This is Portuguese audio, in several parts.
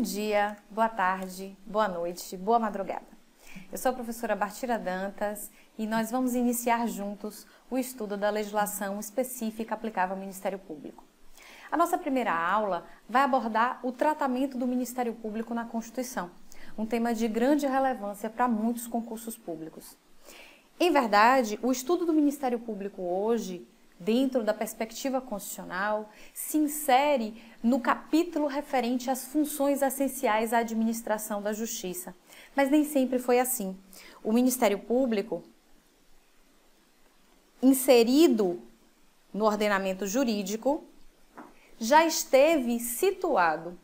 dia, boa tarde, boa noite, boa madrugada. Eu sou a professora Bartira Dantas e nós vamos iniciar juntos o estudo da legislação específica aplicável ao Ministério Público. A nossa primeira aula vai abordar o tratamento do Ministério Público na Constituição, um tema de grande relevância para muitos concursos públicos. Em verdade, o estudo do Ministério Público hoje, dentro da perspectiva constitucional, se insere no capítulo referente às funções essenciais à administração da Justiça. Mas nem sempre foi assim. O Ministério Público, inserido no ordenamento jurídico, já esteve situado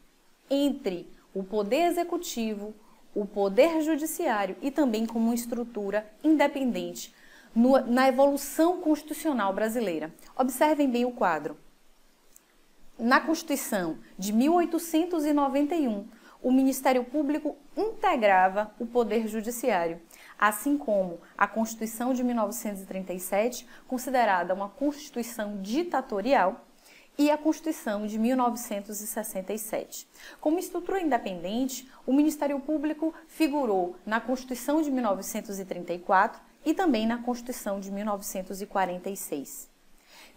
entre o Poder Executivo, o Poder Judiciário e também como uma estrutura independente na evolução constitucional brasileira. Observem bem o quadro. Na Constituição de 1891, o Ministério Público integrava o Poder Judiciário, assim como a Constituição de 1937, considerada uma Constituição ditatorial, e a Constituição de 1967. Como estrutura independente, o Ministério Público figurou na Constituição de 1934 e também na Constituição de 1946.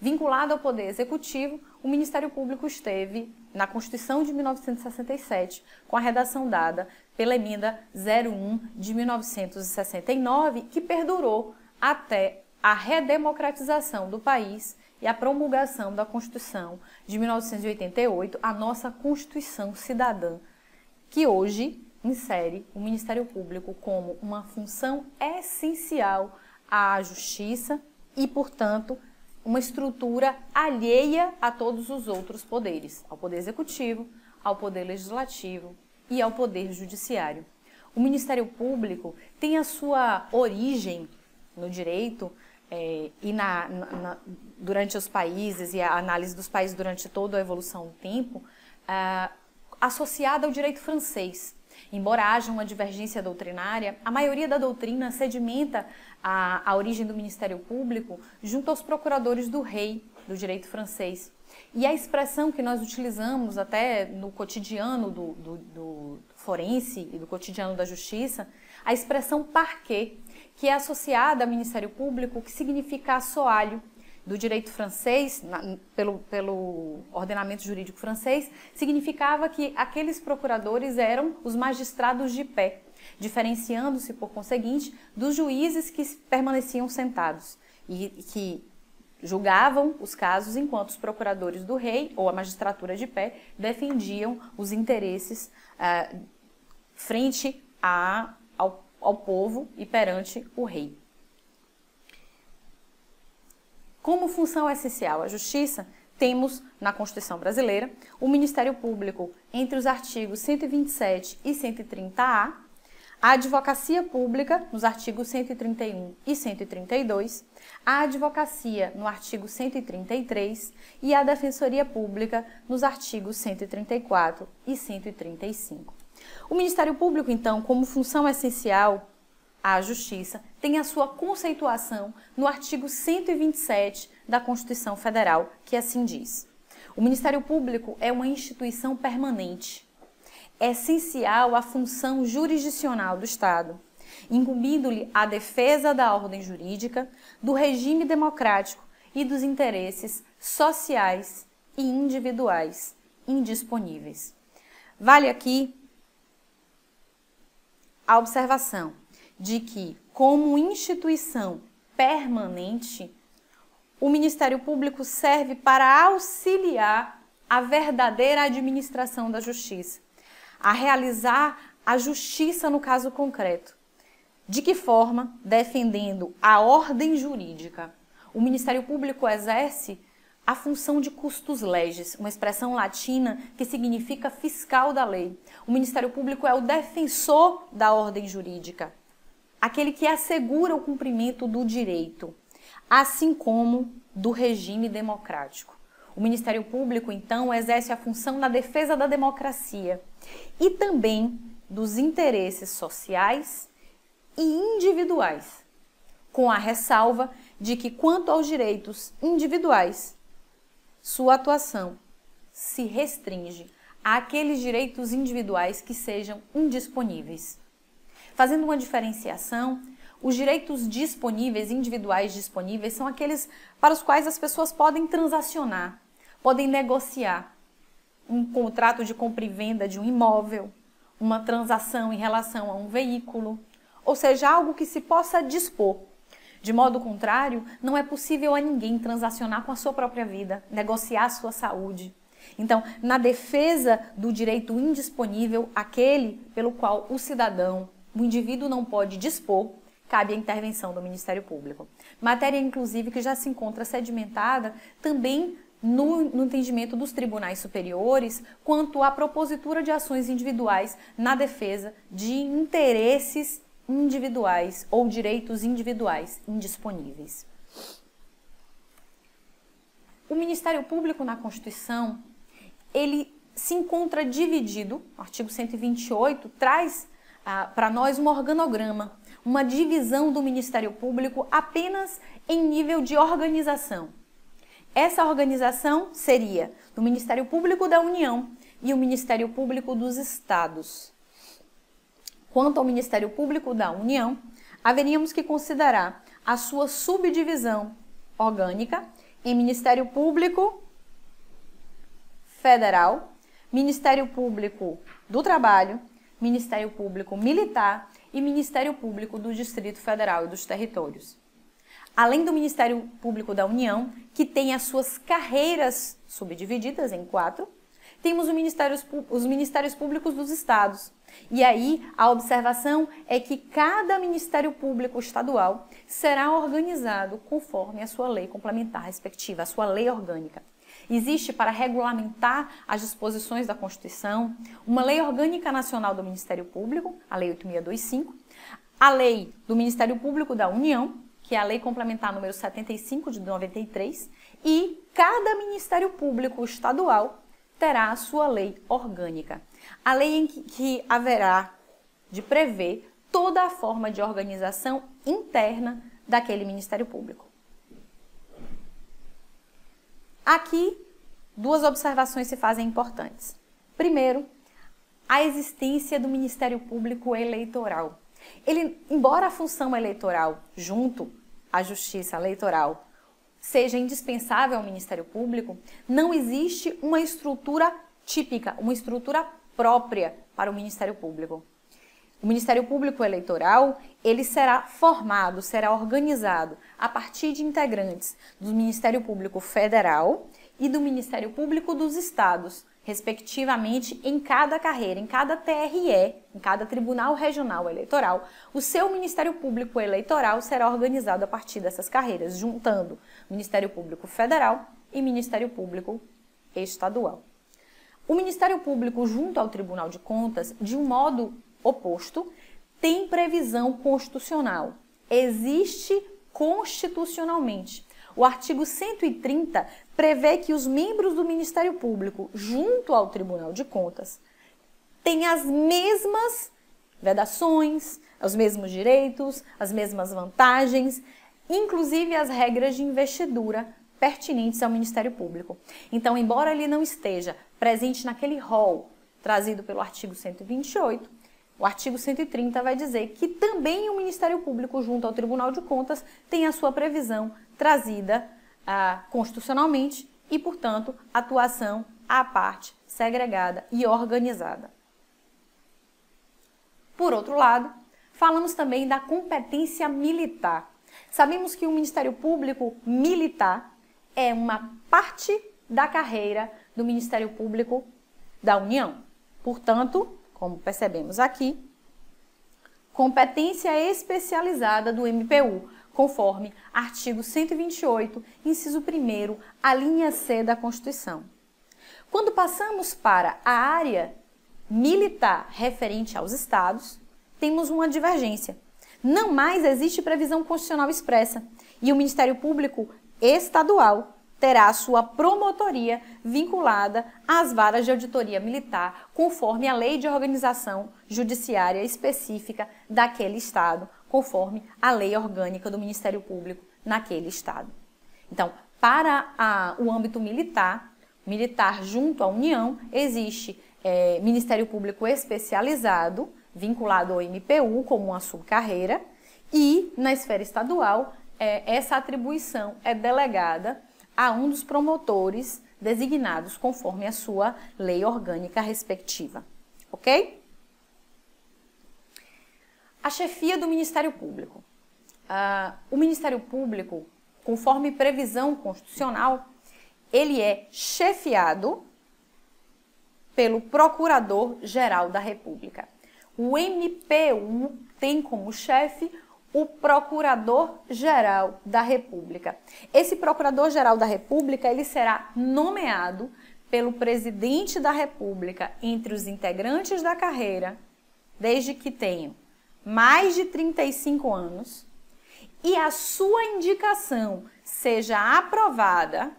Vinculado ao Poder Executivo, o Ministério Público esteve na Constituição de 1967, com a redação dada pela Emenda 01 de 1969, que perdurou até a redemocratização do país e a promulgação da Constituição de 1988, a nossa Constituição Cidadã, que hoje insere o Ministério Público como uma função essencial à Justiça e, portanto, uma estrutura alheia a todos os outros poderes, ao Poder Executivo, ao Poder Legislativo e ao Poder Judiciário. O Ministério Público tem a sua origem no direito durante os países e a análise dos países durante toda a evolução do tempo, associada ao direito francês. Embora haja uma divergência doutrinária, a maioria da doutrina sedimenta a origem do Ministério Público junto aos procuradores do rei do direito francês. E a expressão que nós utilizamos até no cotidiano do forense e do cotidiano da justiça, a expressão parquet, que é associada ao Ministério Público, que significa assoalho do direito francês, pelo ordenamento jurídico francês, significava que aqueles procuradores eram os magistrados de pé, diferenciando-se, por conseguinte, dos juízes que permaneciam sentados e que julgavam os casos enquanto os procuradores do rei ou a magistratura de pé defendiam os interesses frente ao povo e perante o rei. Como função essencial à Justiça, temos na Constituição brasileira o Ministério Público entre os artigos 127 e 130-A, a Advocacia Pública nos artigos 131 e 132, a Advocacia no artigo 133 e a Defensoria Pública nos artigos 134 e 135. O Ministério Público, então, como função essencial à Justiça, tem a sua conceituação no artigo 127 da Constituição Federal, que assim diz: o Ministério Público é uma instituição permanente, essencial à função jurisdicional do Estado, incumbindo-lhe a defesa da ordem jurídica, do regime democrático e dos interesses sociais e individuais indisponíveis. Vale aqui a observação de que, como instituição permanente, o Ministério Público serve para auxiliar a verdadeira administração da Justiça, a realizar a justiça no caso concreto. De que forma? Defendendo a ordem jurídica. O Ministério Público exerce a função de custos legis, uma expressão latina que significa fiscal da lei. O Ministério Público é o defensor da ordem jurídica, aquele que assegura o cumprimento do direito, assim como do regime democrático. O Ministério Público, então, exerce a função na defesa da democracia e também dos interesses sociais e individuais, com a ressalva de que, quanto aos direitos individuais, sua atuação se restringe àqueles direitos individuais que sejam indisponíveis. Fazendo uma diferenciação, os direitos disponíveis, individuais disponíveis, são aqueles para os quais as pessoas podem transacionar, podem negociar um contrato de compra e venda de um imóvel, uma transação em relação a um veículo, ou seja, algo que se possa dispor. De modo contrário, não é possível a ninguém transacionar com a sua própria vida, negociar a sua saúde. Então, na defesa do direito indisponível, aquele pelo qual o cidadão, o indivíduo não pode dispor, cabe a intervenção do Ministério Público. Matéria, inclusive, que já se encontra sedimentada também no entendimento dos tribunais superiores quanto à propositura de ações individuais na defesa de interesses individuais ou direitos individuais indisponíveis. O Ministério Público na Constituição, ele se encontra dividido, o artigo 128 traz para nós um organograma, uma divisão do Ministério Público apenas em nível de organização. Essa organização seria do Ministério Público da União e o Ministério Público dos Estados. Quanto ao Ministério Público da União, haveríamos que considerar a sua subdivisão orgânica em Ministério Público Federal, Ministério Público do Trabalho, Ministério Público Militar e Ministério Público do Distrito Federal e dos Territórios. Além do Ministério Público da União, que tem as suas carreiras subdivididas em 4, temos os Ministérios Públicos dos Estados. E aí, a observação é que cada Ministério Público estadual será organizado conforme a sua lei complementar respectiva, a sua lei orgânica. Existe, para regulamentar as disposições da Constituição, uma Lei Orgânica Nacional do Ministério Público, a Lei 8625, a Lei do Ministério Público da União, que é a Lei Complementar número 75 de 93, e cada Ministério Público estadual terá a sua lei orgânica. A lei em que haverá de prever toda a forma de organização interna daquele Ministério Público. Aqui, duas observações se fazem importantes. Primeiro, a existência do Ministério Público Eleitoral. Ele, embora a função eleitoral, junto à Justiça Eleitoral, seja indispensável ao Ministério Público, não existe uma estrutura típica, uma estrutura própria para o Ministério Público. O Ministério Público Eleitoral, ele será formado, será organizado a partir de integrantes do Ministério Público Federal e do Ministério Público dos Estados, respectivamente, em cada carreira, em cada TRE, em cada Tribunal Regional Eleitoral, o seu Ministério Público Eleitoral será organizado a partir dessas carreiras, juntando Ministério Público Federal e Ministério Público Estadual. O Ministério Público, junto ao Tribunal de Contas, de um modo oposto, tem previsão constitucional. Existe constitucionalmente. O artigo 130 prevê que os membros do Ministério Público, junto ao Tribunal de Contas, têm as mesmas vedações, os mesmos direitos, as mesmas vantagens, inclusive as regras de investidura pertinentes ao Ministério Público. Então, embora ele não esteja presente naquele rol trazido pelo artigo 128, o artigo 130 vai dizer que também o Ministério Público, junto ao Tribunal de Contas, tem a sua previsão trazida constitucionalmente e, portanto, atuação à parte, segregada e organizada. Por outro lado, falamos também da competência militar. Sabemos que o Ministério Público Militar é uma parte da carreira do Ministério Público da União. Portanto, como percebemos aqui, competência especializada do MPU, conforme artigo 128, inciso 1º, a linha C da Constituição. Quando passamos para a área militar referente aos estados, temos uma divergência. Não mais existe previsão constitucional expressa e o Ministério Público Estadual terá a sua promotoria vinculada às varas de auditoria militar, conforme a lei de organização judiciária específica daquele estado, conforme a lei orgânica do Ministério Público naquele estado. Então, para o âmbito militar junto à União, existe Ministério Público Especializado, vinculado ao MPU como uma subcarreira, e na esfera estadual, essa atribuição é delegada a um dos promotores designados conforme a sua lei orgânica respectiva, ok? A chefia do Ministério Público. O Ministério Público, conforme previsão constitucional, ele é chefiado pelo Procurador-Geral da República. O MPU tem como chefe o Procurador-Geral da República. Esse Procurador-Geral da República, ele será nomeado pelo Presidente da República entre os integrantes da carreira, desde que tenham mais de 35 anos, e a sua indicação seja aprovada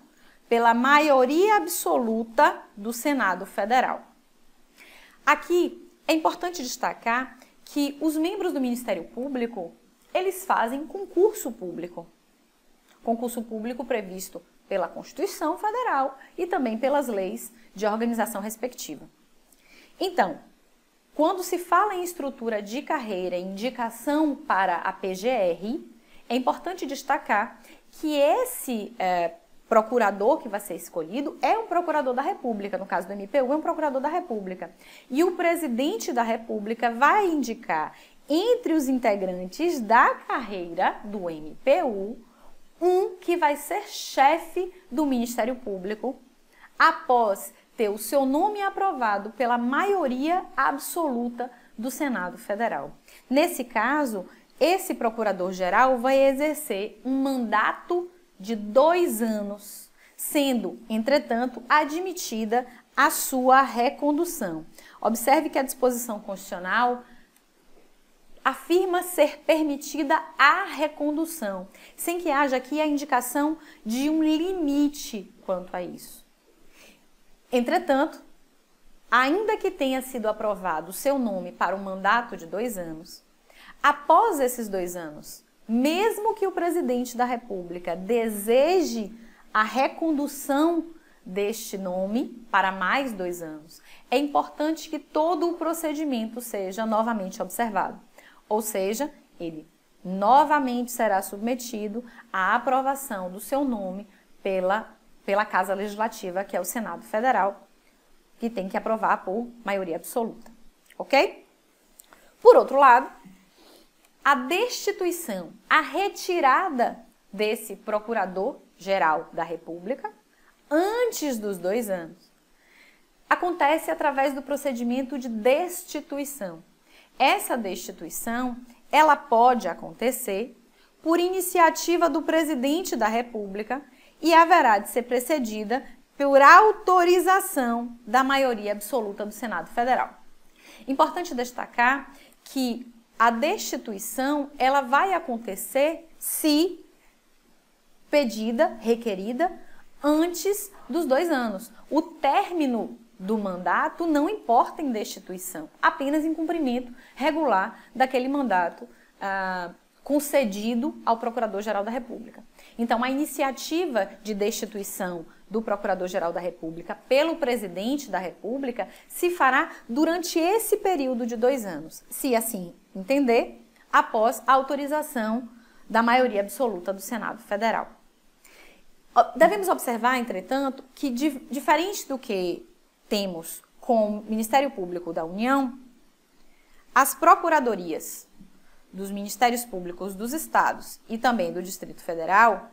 pela maioria absoluta do Senado Federal. Aqui é importante destacar que os membros do Ministério Público, eles fazem concurso público previsto pela Constituição Federal e também pelas leis de organização respectiva. Então, quando se fala em estrutura de carreira, indicação para a PGR, é importante destacar que esse procurador que vai ser escolhido é um procurador da República, no caso do MPU é um procurador da República. E o presidente da República vai indicar entre os integrantes da carreira do MPU um que vai ser chefe do Ministério Público após ter o seu nome aprovado pela maioria absoluta do Senado Federal. Nesse caso, esse procurador-geral vai exercer um mandato de 2 anos, sendo, entretanto, admitida a sua recondução. Observe que a disposição constitucional afirma ser permitida a recondução, sem que haja aqui a indicação de um limite quanto a isso. Entretanto, ainda que tenha sido aprovado o seu nome para um mandato de 2 anos, após esses 2 anos, mesmo que o presidente da República deseje a recondução deste nome para mais 2 anos, é importante que todo o procedimento seja novamente observado. Ou seja, ele novamente será submetido à aprovação do seu nome pela Casa Legislativa, que é o Senado Federal, que tem que aprovar por maioria absoluta, ok? Por outro lado, a destituição, a retirada desse Procurador-Geral da República, antes dos 2 anos, acontece através do procedimento de destituição. Essa destituição, ela pode acontecer por iniciativa do Presidente da República e haverá de ser precedida por autorização da maioria absoluta do Senado Federal. Importante destacar que a destituição, ela vai acontecer se pedida, requerida, antes dos 2 anos. O término do mandato não importa em destituição, apenas em cumprimento regular daquele mandato concedido ao Procurador-Geral da República. Então, a iniciativa de destituição do Procurador-Geral da República pelo Presidente da República se fará durante esse período de 2 anos, se assim entender, após a autorização da maioria absoluta do Senado Federal. Devemos observar, entretanto, que diferente do que temos com o Ministério Público da União, as procuradorias dos Ministérios Públicos dos Estados e também do Distrito Federal,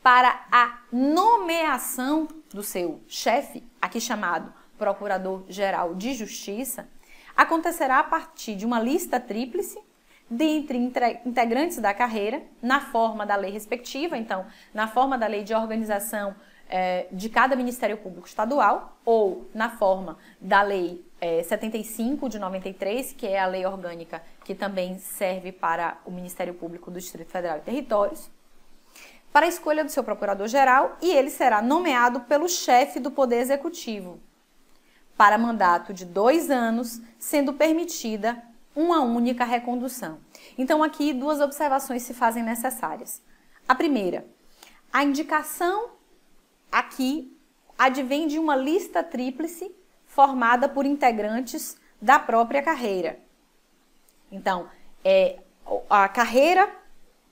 para a nomeação do seu chefe, aqui chamado Procurador-Geral de Justiça, acontecerá a partir de uma lista tríplice dentre integrantes da carreira, na forma da lei respectiva, então, na forma da lei de organização de cada Ministério Público Estadual, ou na forma da lei 75 de 93, que é a lei orgânica que também serve para o Ministério Público do Distrito Federal e Territórios, para a escolha do seu procurador-geral, e ele será nomeado pelo chefe do Poder Executivo, para mandato de 2 anos, sendo permitida uma única recondução. Então, aqui 2 observações se fazem necessárias. A primeira, a indicação aqui advém de uma lista tríplice formada por integrantes da própria carreira. Então, a carreira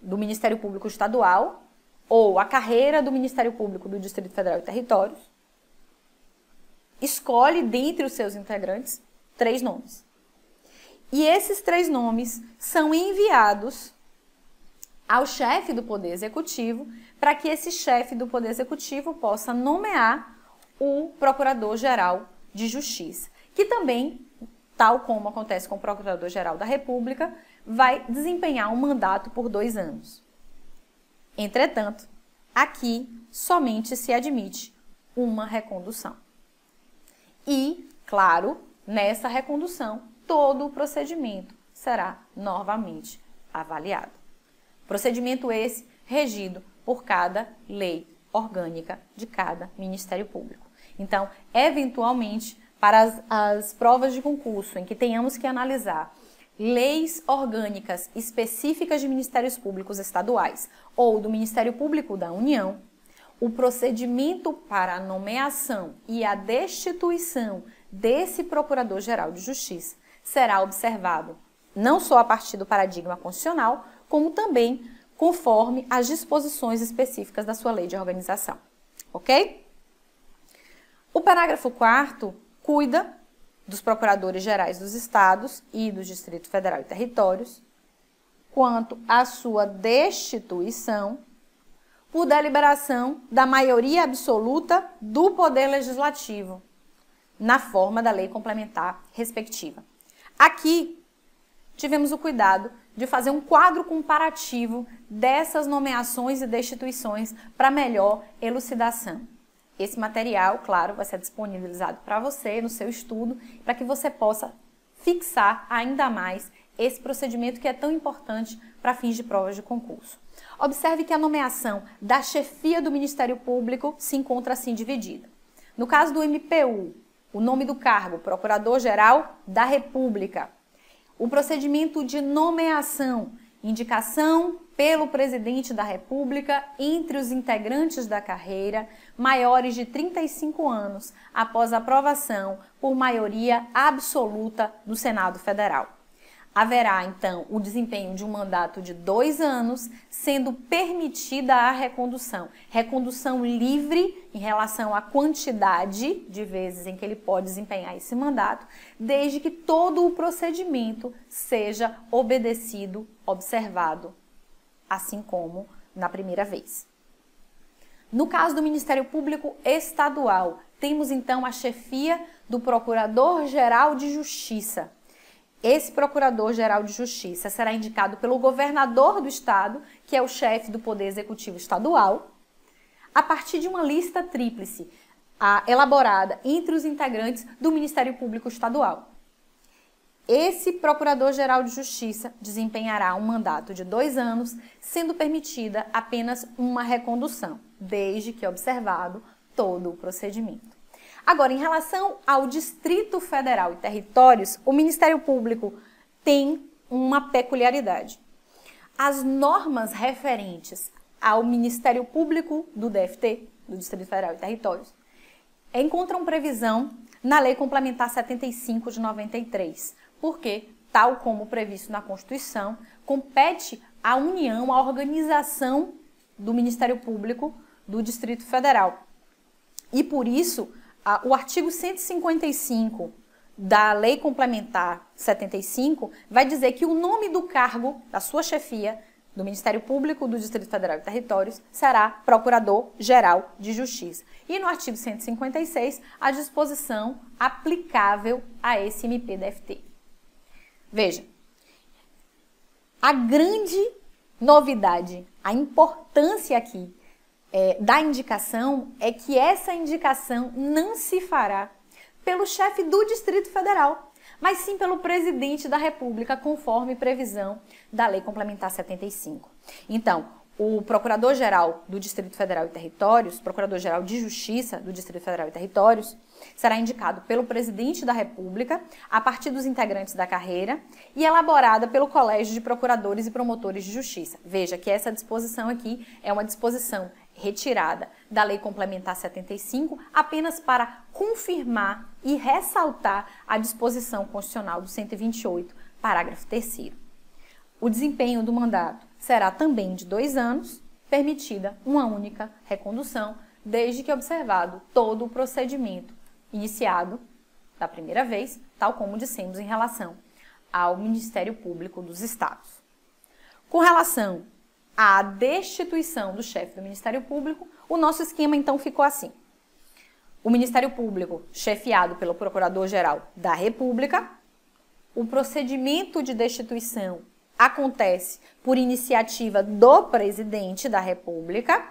do Ministério Público Estadual ou a carreira do Ministério Público do Distrito Federal e Territórios escolhe dentre os seus integrantes 3 nomes. E esses 3 nomes são enviados ao chefe do Poder Executivo para que esse chefe do Poder Executivo possa nomear o Procurador-Geral de Justiça, que também, tal como acontece com o Procurador-Geral da República, vai desempenhar um mandato por 2 anos. Entretanto, aqui somente se admite uma recondução. E, claro, nessa recondução, todo o procedimento será novamente avaliado. Procedimento esse regido por cada lei orgânica de cada Ministério Público. Então, eventualmente, para as provas de concurso em que tenhamos que analisar leis orgânicas específicas de Ministérios Públicos estaduais ou do Ministério Público da União, o procedimento para a nomeação e a destituição desse Procurador-Geral de Justiça será observado não só a partir do paradigma constitucional, como também conforme as disposições específicas da sua lei de organização. Ok? O parágrafo 4º cuida dos Procuradores Gerais dos Estados e do Distrito Federal e Territórios quanto à sua destituição por deliberação da maioria absoluta do Poder Legislativo, na forma da lei complementar respectiva. Aqui, tivemos o cuidado de fazer um quadro comparativo dessas nomeações e destituições para melhor elucidação. Esse material, claro, vai ser disponibilizado para você no seu estudo, para que você possa fixar ainda mais esse procedimento que é tão importante para fins de provas de concurso. Observe que a nomeação da chefia do Ministério Público se encontra assim dividida. No caso do MPU, o nome do cargo, Procurador-Geral da República. O procedimento de nomeação, indicação pelo Presidente da República entre os integrantes da carreira maiores de 35 anos após aprovação por maioria absoluta do Senado Federal. Haverá, então, o desempenho de um mandato de 2 anos, sendo permitida a recondução. Recondução livre em relação à quantidade de vezes em que ele pode desempenhar esse mandato, desde que todo o procedimento seja obedecido, observado, assim como na primeira vez. No caso do Ministério Público Estadual, temos, então, a chefia do Procurador-Geral de Justiça. Esse Procurador-Geral de Justiça será indicado pelo governador do estado, que é o chefe do Poder Executivo Estadual, a partir de uma lista tríplice elaborada entre os integrantes do Ministério Público Estadual. Esse Procurador-Geral de Justiça desempenhará um mandato de 2 anos, sendo permitida apenas uma recondução, desde que observado todo o procedimento. Agora, em relação ao Distrito Federal e Territórios, o Ministério Público tem uma peculiaridade. As normas referentes ao Ministério Público do DFT, do Distrito Federal e Territórios, encontram previsão na Lei Complementar 75 de 93, porque, tal como previsto na Constituição, compete à União a organização do Ministério Público do Distrito Federal. E, por isso, o artigo 155 da Lei Complementar 75 vai dizer que o nome do cargo da sua chefia do Ministério Público do Distrito Federal e Territórios será Procurador-Geral de Justiça. E no artigo 156, a disposição aplicável a esse MP-DFT. Veja, a grande novidade, a importância aqui da indicação é que essa indicação não se fará pelo chefe do Distrito Federal, mas sim pelo Presidente da República, conforme previsão da Lei Complementar 75. Então, o Procurador-Geral do Distrito Federal e Territórios, Procurador-Geral de Justiça do Distrito Federal e Territórios, será indicado pelo Presidente da República, a partir dos integrantes da carreira, e elaborada pelo Colégio de Procuradores e Promotores de Justiça. Veja que essa disposição aqui é uma disposição retirada da Lei Complementar 75 apenas para confirmar e ressaltar a disposição constitucional do 128, parágrafo 3º. O desempenho do mandato será também de 2 anos, permitida uma única recondução, desde que observado todo o procedimento iniciado da primeira vez, tal como dissemos em relação ao Ministério Público dos Estados. Com relação à destituição do chefe do Ministério Público, o nosso esquema então ficou assim. O Ministério Público, chefiado pelo Procurador-Geral da República, o procedimento de destituição acontece por iniciativa do Presidente da República,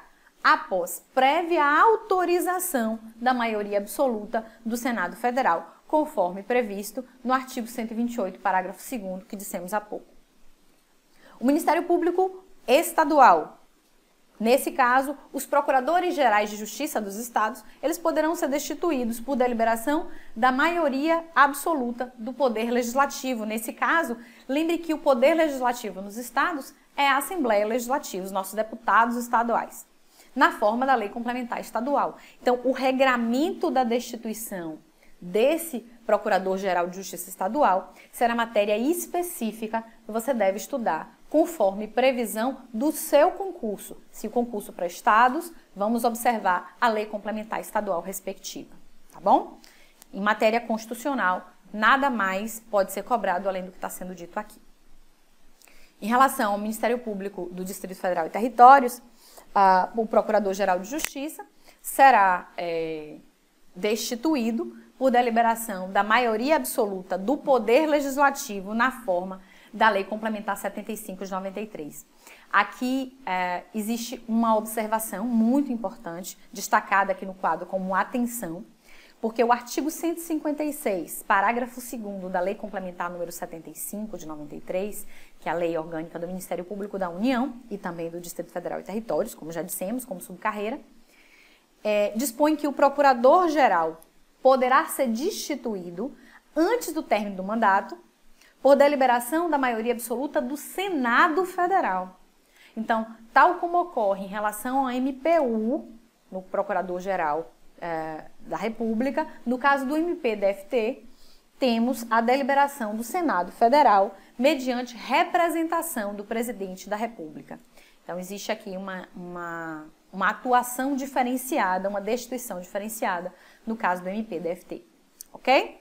após prévia autorização da maioria absoluta do Senado Federal, conforme previsto no artigo 128, parágrafo 2º, que dissemos há pouco. O Ministério Público Estadual, nesse caso, os Procuradores Gerais de Justiça dos Estados, eles poderão ser destituídos por deliberação da maioria absoluta do Poder Legislativo. Nesse caso, lembre que o Poder Legislativo nos Estados é a Assembleia Legislativa, os nossos deputados estaduais, na forma da Lei Complementar Estadual. Então, o regramento da destituição desse Procurador-Geral de Justiça Estadual será matéria específica que você deve estudar conforme previsão do seu concurso. Se o concurso para estados, vamos observar a Lei Complementar Estadual respectiva, tá bom? Em matéria constitucional, nada mais pode ser cobrado além do que está sendo dito aqui. Em relação ao Ministério Público do Distrito Federal e Territórios, o Procurador-Geral de Justiça será destituído por deliberação da maioria absoluta do Poder Legislativo na forma da Lei Complementar 75 de 93. Aqui existe uma observação muito importante, destacada aqui no quadro como atenção, porque o artigo 156, parágrafo 2º da Lei Complementar número 75 de 93, que é a Lei Orgânica do Ministério Público da União e também do Distrito Federal e Territórios, como já dissemos, como subcarreira, dispõe que o Procurador-Geral poderá ser destituído antes do término do mandato por deliberação da maioria absoluta do Senado Federal. Então, tal como ocorre em relação ao MPU, no Procurador-Geral da República, no caso do MP-DFT, temos a deliberação do Senado Federal mediante representação do Presidente da República. Então, existe aqui uma atuação diferenciada, uma destituição diferenciada no caso do MP-DFT, ok?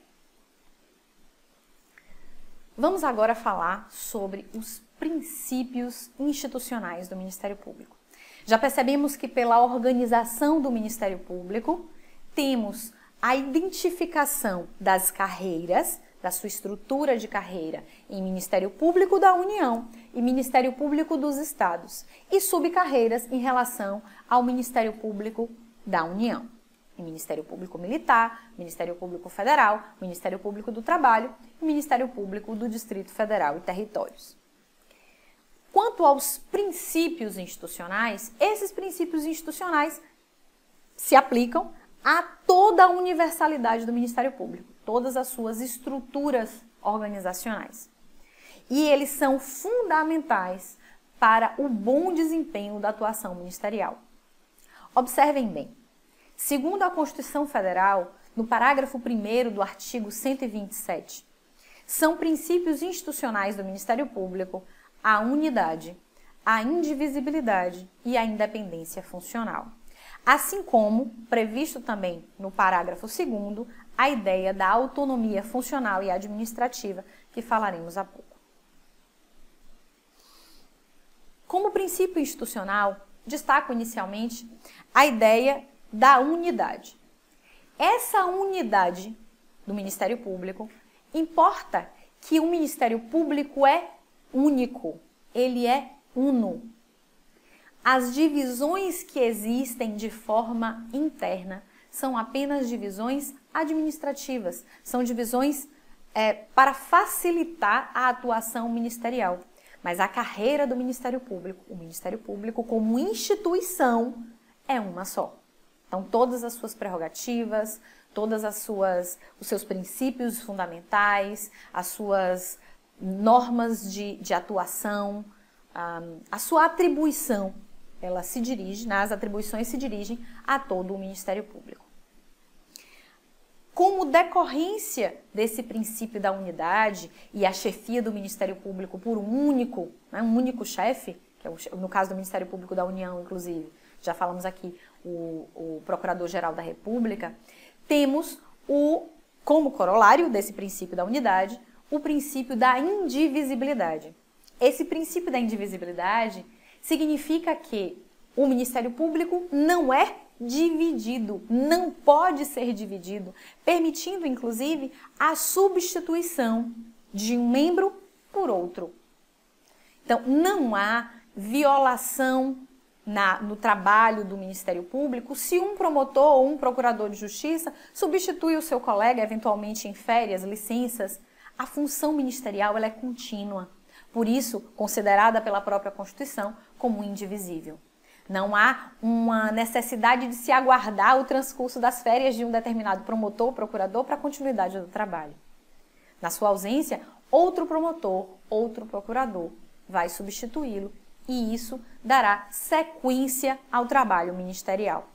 Vamos agora falar sobre os princípios institucionais do Ministério Público. Já percebemos que pela organização do Ministério Público, temos a identificação das carreiras, da sua estrutura de carreira em Ministério Público da União e Ministério Público dos Estados e subcarreiras em relação ao Ministério Público da União. Em Ministério Público Militar, Ministério Público Federal, Ministério Público do Trabalho e Ministério Público do Distrito Federal e Territórios. Quanto aos princípios institucionais, esses princípios institucionais se aplicam a toda a universalidade do Ministério Público, todas as suas estruturas organizacionais. E eles são fundamentais para o bom desempenho da atuação ministerial. Observem bem. Segundo a Constituição Federal, no parágrafo 1º do artigo 127, são princípios institucionais do Ministério Público a unidade, a indivisibilidade e a independência funcional. Assim como, previsto também no parágrafo 2º, a ideia da autonomia funcional e administrativa, que falaremos há pouco. Como princípio institucional, destaco inicialmente a ideia da unidade. Essa unidade do Ministério Público importa que o Ministério Público é único, ele é uno. As divisões que existem de forma interna são apenas divisões administrativas, são divisões para facilitar a atuação ministerial. Mas a carreira do Ministério Público, o Ministério Público como instituição, é uma só. Então, todas as suas prerrogativas, os seus princípios fundamentais, as suas normas de atuação, a sua atribuição ela se dirige, as atribuições se dirigem a todo o Ministério Público. Como decorrência desse princípio da unidade e a chefia do Ministério Público por um único chefe, que é no caso do Ministério Público da União, inclusive, já falamos aqui, o Procurador-Geral da República, temos como corolário desse princípio da unidade, o princípio da indivisibilidade. Esse princípio da indivisibilidade significa que o Ministério Público não é dividido, não pode ser dividido, permitindo, inclusive, a substituição de um membro por outro. Então, não há violação no trabalho do Ministério Público se um promotor ou um procurador de justiça substitui o seu colega, eventualmente em férias, licenças. A função ministerial ela é contínua, por isso considerada pela própria Constituição como indivisível. Não há uma necessidade de se aguardar o transcurso das férias de um determinado promotor ou procurador para a continuidade do trabalho. Na sua ausência, outro promotor, outro procurador vai substituí-lo e isso dará sequência ao trabalho ministerial.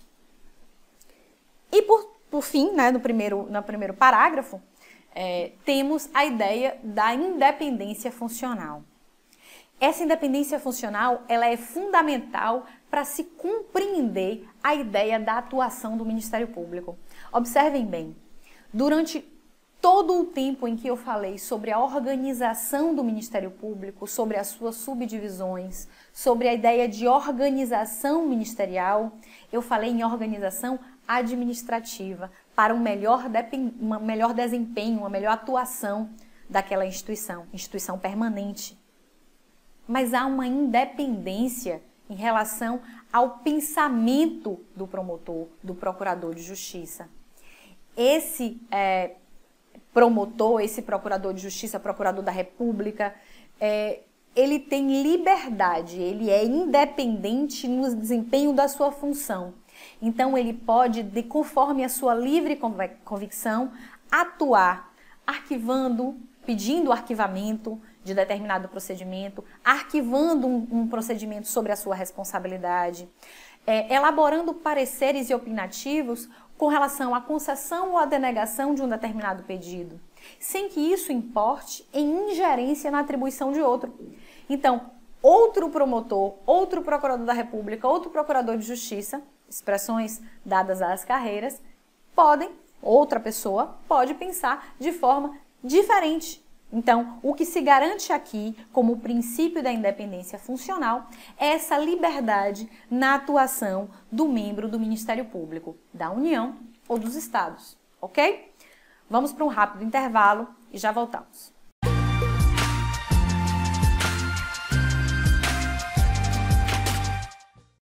E por fim, no primeiro parágrafo, temos a ideia da independência funcional. Essa independência funcional ela é fundamental para se compreender a ideia da atuação do Ministério Público. Observem bem, durante todo o tempo em que eu falei sobre a organização do Ministério Público, sobre as suas subdivisões, sobre a ideia de organização ministerial, eu falei em organização administrativa para um melhor desempenho, uma melhor atuação daquela instituição permanente. Mas há uma independência em relação ao pensamento do promotor, do procurador de justiça. Esse promotor, esse procurador de justiça, procurador da República, ele tem liberdade, ele é independente no desempenho da sua função. Então, ele pode, conforme a sua livre convicção, atuar arquivando, pedindo o arquivamento de determinado procedimento, arquivando um procedimento sobre a sua responsabilidade, elaborando pareceres e opinativos com relação à concessão ou à denegação de um determinado pedido, sem que isso importe em ingerência na atribuição de outro. Então, outro promotor, outro procurador da República, outro procurador de justiça, expressões dadas às carreiras, outra pessoa pode pensar de forma diferente. Então, o que se garante aqui, como princípio da independência funcional, é essa liberdade na atuação do membro do Ministério Público, da União ou dos Estados, ok? Vamos para um rápido intervalo e já voltamos.